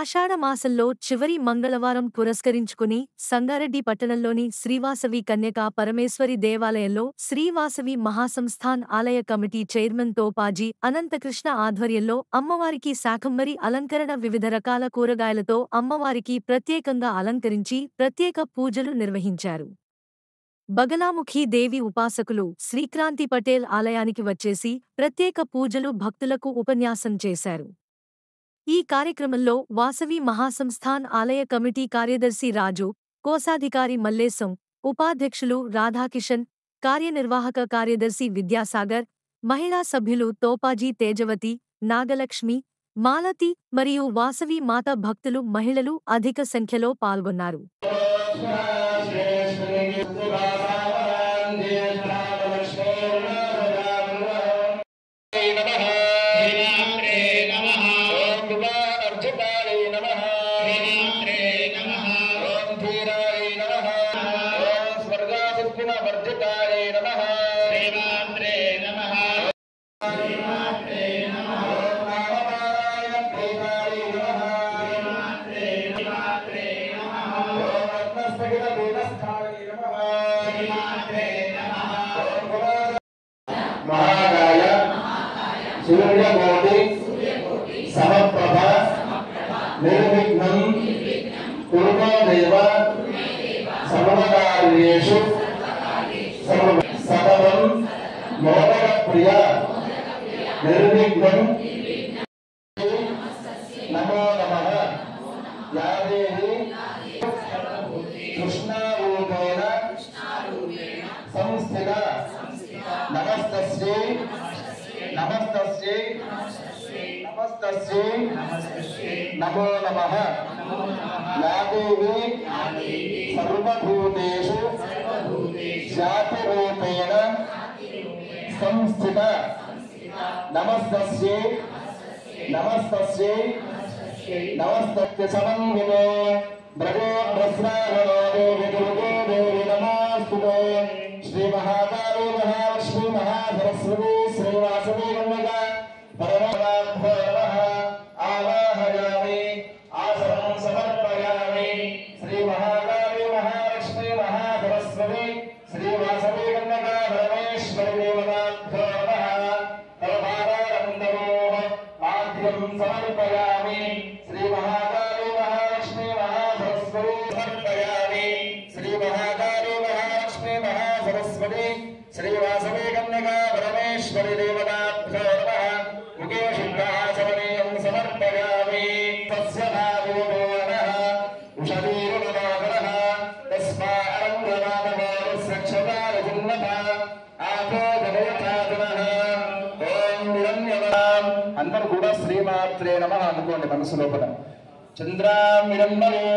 ఆషాఢమాసంలో చివరి మంగళవారం పురస్కరించుకుని సంగారెడ్డి పట్టణంలోని శ్రీవాసవి కన్యకా పరమేశ్వరి దేవాలయంలో శ్రీవాసవి మహాసంస్థాన్ ఆలయ కమిటీ చైర్మన్ తోపాజీ అనంతకృష్ణ ఆధ్వర్యంలో అమ్మవారికి శాకంబరి అలంకరణ వివిధ రకాల కూరగాయలతో అమ్మవారికి ప్రత్యేకంగా అలంకరించి ప్రత్యేక పూజలు నిర్వహించారు. బగలాముఖి దేవి ఉపాసకులు శ్రీక్రాంతి పటేల్ ఆలయానికి వచ్చేసి ప్రత్యేక పూజలు భక్తులకు ఉపన్యాసం చేశారు. ఈ కార్యక్రమంలో వాసవి మహాసంస్థాన్ ఆలయ కమిటీ కార్యదర్శి రాజు, కోశాధికారి మల్లేశం, ఉపాధ్యక్షులు రాధాకిషన్, కార్యనిర్వాహక కార్యదర్శి విద్యాసాగర్, మహిళా సభ్యులు తోపాజీ తేజవతి, నాగలక్ష్మి, మాలతి మరియు వాసవి మాత భక్తులు మహిళలు అధిక సంఖ్యలో పాల్గొన్నారు. महाकाय सूर्यकोटि समप्रभ निर्विघ्नं कुरु मे देव सर्वकार्येषु सकलं मोदकप्रिय निर्विघ्नं नमो नमः या देवी कृष्णारूपेण संस्थिता नमस्तस्यै नमस्तस्यै नमस्तस्यै नमो नमः या देवी सर्वभूतेषु जातिरूपेण संस्थिता नमस्तस्यै नमस्तस्यै नमस्तस्य समन्विते ब्रजो प्रस्रावनो देवी दुर्गे देवी नमस्तुते श्री महाकाली महालक्ष्मी महासरस्वती श्रीवासवी कन्यका परमाभ्यो नमः आवाहयामि आसनं समर्पयामि श्री महाकाली महालक्ष्मी महासरस्वती श्रीवासवी कन्यका परमेश्वरी देवताभ्यो नमः परमानन्दमोह आद्यं समर्पयामि श्री महाकाली महालक्ष्मी महासरस्वती समर्पयामि श्री महाकाली महालक्ष्मी सरस्वती श्रीवासवी कन्यका परमेश्वरी देवताभ्यो नमः मुखे शुद्धाचमनीयं समर्पयामि तस्य भावोदयः उषधीरुमनोहरः तस्मारङ्गनामगौरस्रक्षतारजिन्नः आपोदयथातनः ॐ निरन्यवाम् అందరూ కూడా శ్రీమాత్రే నమః అనుకోండి మనసు లోపల చంద్రామిరన్మయో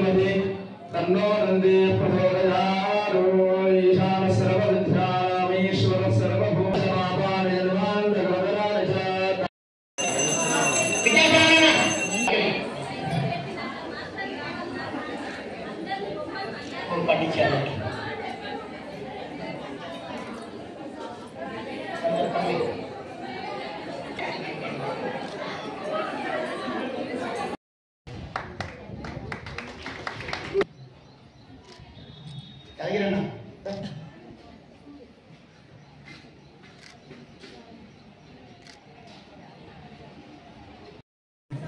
ధీమహి తన్నో నంది ప్రచోదయాత్ ఈశాన సర్వవిద్యానామీశ్వర సర్వభూతమాపాయ నిర్వాణ గోదరాయ చ పట్టించారు.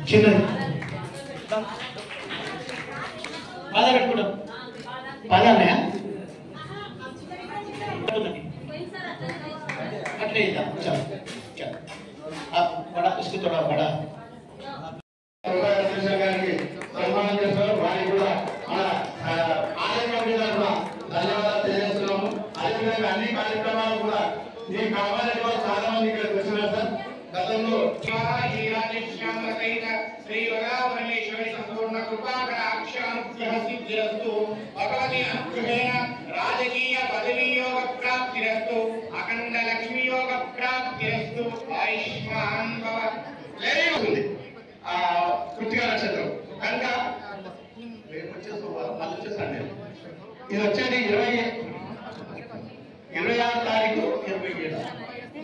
చిన్నది బాధ పెట్టుకుంటాం బాధ ఉన్నాయా అట్లే ఇద్దాం. చలో చలో బడా ఇసుకు తోడా బడా గారికి సన్మానం చేస్తారు. వారికి కూడా మన ఆలయ కమిటీ తరఫున ధన్యవాదాలు తెలియజేస్తున్నాము. అదేవిధంగా అన్ని కార్యక్రమాలు కూడా మీకు కావాలని వాళ్ళు చాలా మంది ఇక్కడ కూర్చున్నారు సార్. గతంలో శ్రీ వరావరణేశ్వరి సంపూర్ణ కృపాకటాక్షానుగ్రహ సిద్ధిరస్తు. భగవతి అనుగ్రహేణ రాజకీయ పదవీయోగ ప్రాప్తిరస్తు. అఖండ లక్ష్మీ యోగ ప్రాప్తిరస్తు. ఆయుష్మాన్ భవ. ఉంది కృతికా నక్షత్రం కనుక రేపు వచ్చే సోమవారం మళ్ళీ వచ్చే సండే ఇది వచ్చేది 26 తారీఖు 27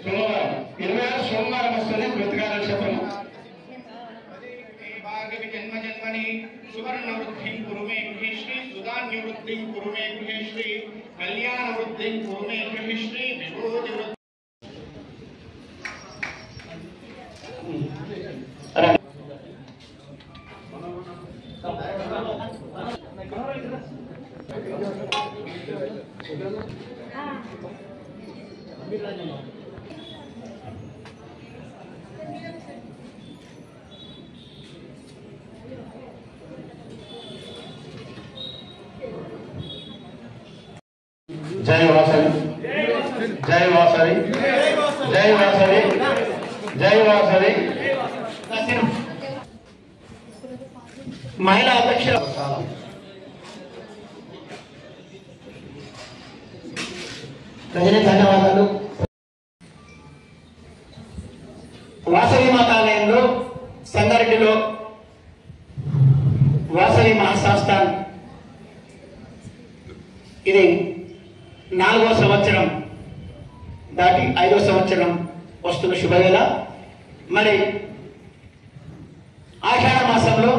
సోమవారం 26 సోమవారం వస్తుంది కృతికా నక్షత్రం. జన్మ జన్మని సువర్ణ వృద్ధిం కురు మే గృహేశ్రీ. సుధాన్య వృద్ధిం కురు మే గృహేశ్రీ. కళ్యాణ వృద్ధిం కురు మే గృహేశ్రీ. విభూతి వృద్ధి జై వాసవి జై వాసవి జై వాసవి జై వాసవి. మహిళా అధ్యక్షులు ప్రజల ధన్యవాదాలు. వాసవి మాతాలయంలో సంగారెడ్డిలో వాసవి మహాసంస్థాన్ ఇది 4వ సంవత్సరం దాటి 5వ సంవత్సరం వస్తున్న శుభవేళ. మరి ఆషాఢ మాసంలో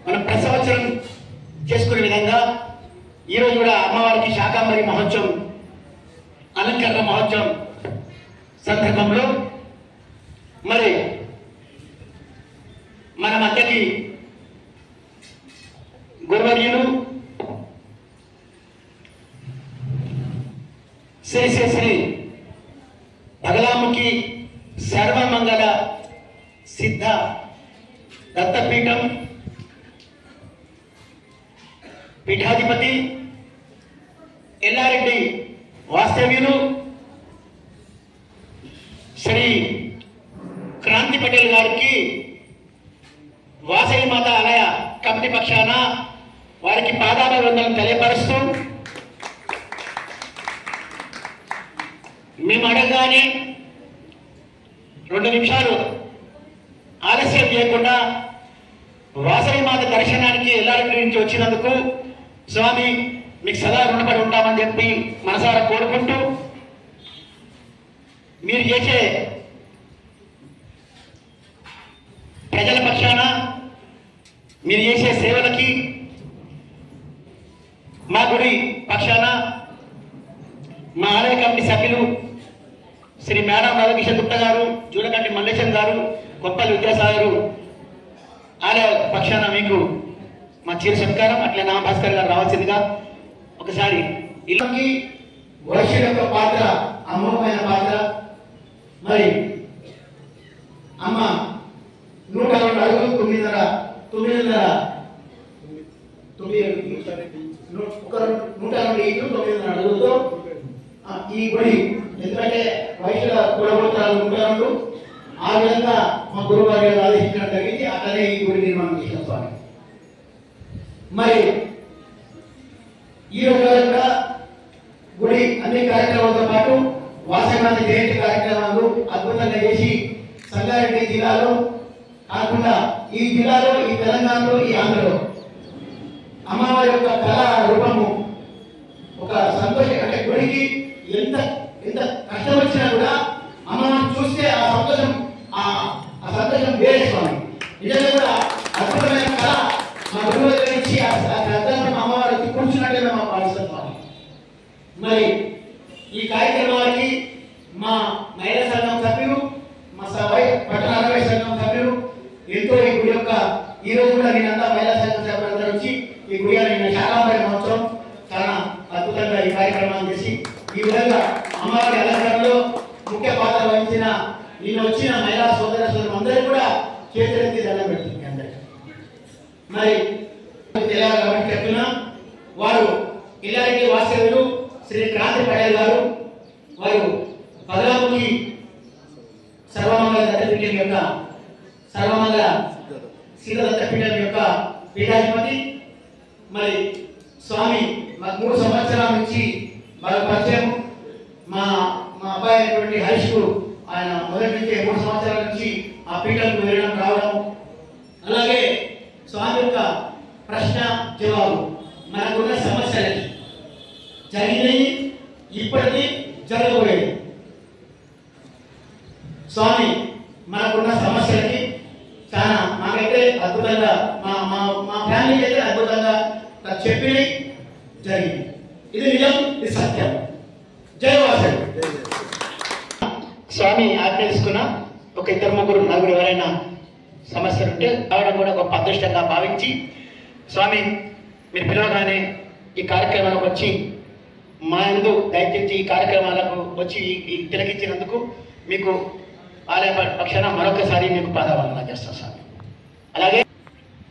మనం ప్రతి సంవత్సరం చేసుకునే విధంగా ఈరోజు కూడా అమ్మవారికి శాకాంబరి మహోత్సవం అలంకరణ మహోత్సవం సందర్భంలో మరి మన మధ్యకి గురువర్యులు శ్రీ శ్రీ శ్రీ బగలాముఖి సర్వమంగళ సిద్ధ దత్తపీఠం పీఠాధిపతి ఎల్లారెడ్డి వాస్తవ్యులు శ్రీ క్రాంతి పటేల్ గారికి వాసవి మాత ఆలయ కమిటీ పక్షాన వారికి పాదాభివందనం తెలియపరుస్తూ మేము అడగగానే 2 నిమిషాలు ఆలస్యం చేయకుండా వాసవి మాత దర్శనానికి ఎల్లారెడ్డి నుంచి వచ్చినందుకు స్వామి మీకు సదా రుణపడి ఉంటామని చెప్పి మనసారా కోరుకుంటూ మీరు చేసే ప్రజల పక్షాన మీరు చేసే సేవలకి మా గుడి పక్షాన మా ఆలయ కమిటీ సభ్యులు శ్రీ మేడం రాధాకిషన్ గుప్తా గారు, జూలకంటి మల్లేశం గారు, కొప్పల్లి విద్యాసాగరు ఆలయ పక్షాన మీకు మా చీర సత్కారం. అట్లే నా భాస్కర్ గారు రావాల్సిందిగా ఒకసారి ఇళ్ళకి వైశ్యుల యొక్క పాత్ర అమోఘమైన పాత్ర. మరి అమ్మ 102 అడుగులు 9.5 అడుగులతో ఈ గుడి, ఎందుకంటే వైశ్యుల కులగోత్రాలు 102 ఆ విధంగా మా గురువు గారు ఆదేశించడం జరిగింది. అట్లనే ఈ గుడి నిర్మాణం చేసిన స్వామి. మరి ఈ ఆంధ్రలో అమ్మవారి యొక్క కళా రూపము ఒక సంతోషం. అంటే గుడికి ఎంత ఎంత కష్టం వచ్చినా కూడా అమ్మవారిని చూస్తే ఆ సంతోషం వేరే స్వామి. నిజంగా కూడా అద్భుతమైన కళ మా గురువు దగ్గర నుంచి ఆ శ్రద్ధను అమ్మవారికి కూర్చున్నట్టే మేము భావిస్తాం స్వామి. మరి ఈ కార్యక్రమానికి మా మహిళా సంఘం సభ్యులు, మా పట్టణ అరవై సంఘం సభ్యులు ఎంతో ఈ గుడి యొక్క ఈ రోజు కూడా నేనంతా మహిళా సంఘం సభ్యులందరూ వచ్చి ఈ గుడి నిన్న శాకాంబరి మహోత్సవం చాలా అద్భుతంగా ఈ కార్యక్రమాన్ని చేసి ఈ విధంగా అమ్మవారి అలంకరణలో ముఖ్య పాత్ర వహించిన నిన్న వచ్చిన మహిళా సోదర అందరూ కూడా చేతులెత్తి దండం పెడుతుంది అందరికీ. మరి తెలియాలి కాబట్టి చెప్తున్నా, వారు ఇల్లారెడ్డి వాస్తవ్యులు శ్రీ క్రాంతి పటేల్ గారు, వారు పదరాముఖి సర్వమంగళ దత్తపీఠం యొక్క సర్వమంగళ శీల దత్తపీఠం యొక్క పీఠాధిపతి. మరి స్వామి మాకు 3 సంవత్సరాల నుంచి వాళ్ళ పరిచయం. మా అబ్బాయి అయినటువంటి హరీష్ కు ఆయన మొదటి నుంచి 3 సంవత్సరాల నుంచి ఆ పీఠంకు వెళ్ళడం రావడం, అలాగే స్వామి యొక్క ప్రశ్న జవాబు మనకున్న సమస్యలకి జరిగినవి, ఇప్పటికీ జరగబోయేది. స్వామి మనకున్న సమస్యలకి చాలా మాకైతే అద్భుతంగా మా ఫ్యామిలీకి అయితే అద్భుతంగా చెప్పి జరిగింది. ఇది నిజం, ఇది సత్యం. జై వాసవి. స్వామి ఆజ్ఞ తీసుకున్న ఒక 2, 3, 4 ఎవరైనా సమస్యలు ఉంటే రావడం కూడా గొప్ప అదృష్టంగా భావించి, స్వామి మీరు పిలవగానే ఈ కార్యక్రమాలకు వచ్చి మా యందు దయచేసి ఈ కార్యక్రమాలకు వచ్చి తిలకించినందుకు మీకు ఆలయ పక్షాన మరొకసారి మీకు పాదావందన చేస్తాను స్వామి. అలాగే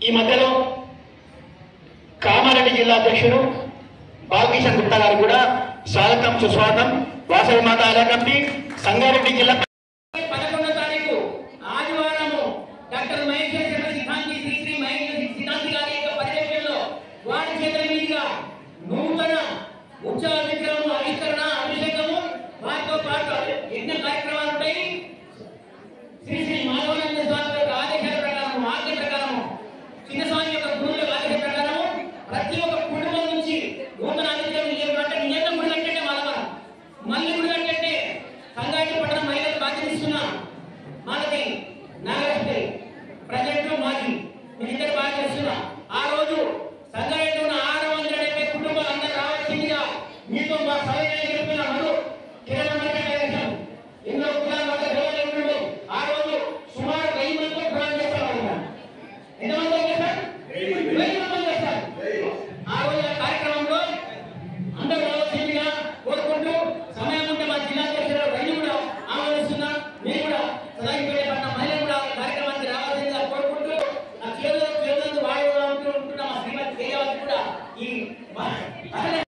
ఈ మధ్యలో కామారెడ్డి జిల్లా అధ్యక్షుడు బాలకిషన్ గుప్తా గారు కూడా స్వాగతం సుస్వాగతం. వాసవి మాత ఆలయ కమిటీ సంగారెడ్డి జిల్లా 11వ తారీఖు ఆదివారము డాక్టర్ మహేశ్వర సిద్ధాంతి శ్రీ మహేశ్వర సిద్ధాంతి గారి యొక్క పర్యవేక్షణలో వారి చేతుల మీదుగా నూతన ఉత్సవ విగ్రహం ఆవిష్కరణ అభిషేకము వారితో పాటు యజ్ఞ కార్యక్రమాలు